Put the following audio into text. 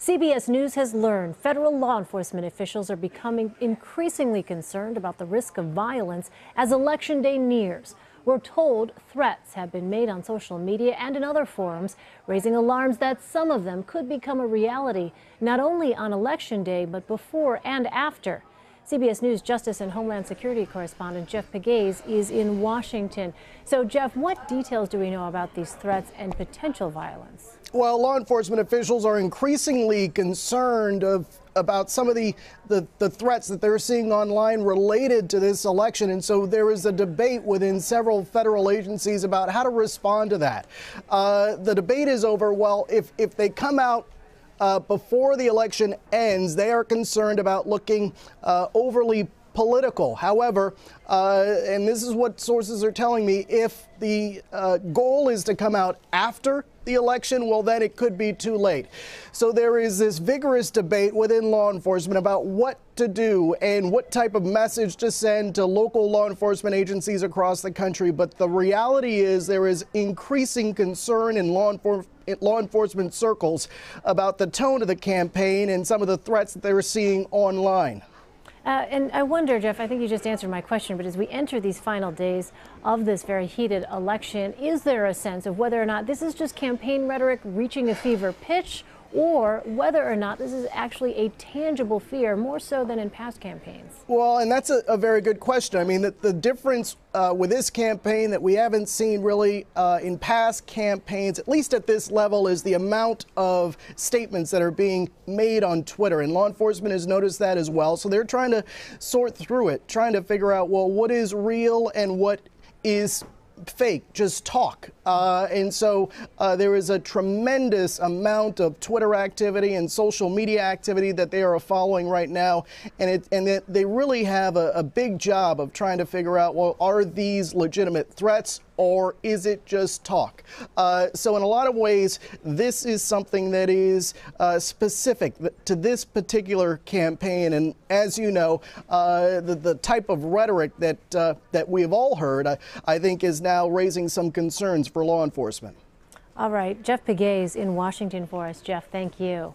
CBS News has learned federal law enforcement officials are becoming increasingly concerned about the risk of violence as Election Day nears. We're told threats have been made on social media and in other forums, raising alarms that some of them could become a reality, not only on Election Day, but before and after. CBS News Justice and Homeland Security correspondent Jeff Pegues is in Washington. So, Jeff, what details do we know about these threats and potential violence? Well, law enforcement officials are increasingly concerned about some of the threats that they're seeing online related to this election. And so there is a debate within several federal agencies about how to respond to that. The debate is over, well, if they come out before the election ends, they are concerned about looking overly political. However, and this is what sources are telling me, if the goal is to come out after the election, well, then it could be too late. So there is this vigorous debate within law enforcement about what to do and what type of message to send to local law enforcement agencies across the country. But the reality is there is increasing concern in law enforcement circles about the tone of the campaign and some of the threats that they're seeing online. And I wonder, Jeff, I think you just answered my question, but as we enter these final days of this very heated election, is there a sense of whether or not this is just campaign rhetoric reaching a fever pitch, or whether or not this is actually a tangible fear, more so than in past campaigns? Well, and that's a very good question. I mean, the difference with this campaign that we haven't seen really in past campaigns, at least at this level, is the amount of statements that are being made on Twitter. And law enforcement has noticed that as well. So they're trying to sort through it, trying to figure out, well, what is real and what is fake, just talk. And so there is a tremendous amount of Twitter activity and social media activity that they are following right now. And they really have a big job of trying to figure out, well, are these legitimate threats or is it just talk? So in a lot of ways, this is something that is specific to this particular campaign. And as you know, the type of rhetoric that we have all heard, I think, is now raising some concerns for law enforcement. All right, Jeff Pegues in Washington for us. Jeff, thank you.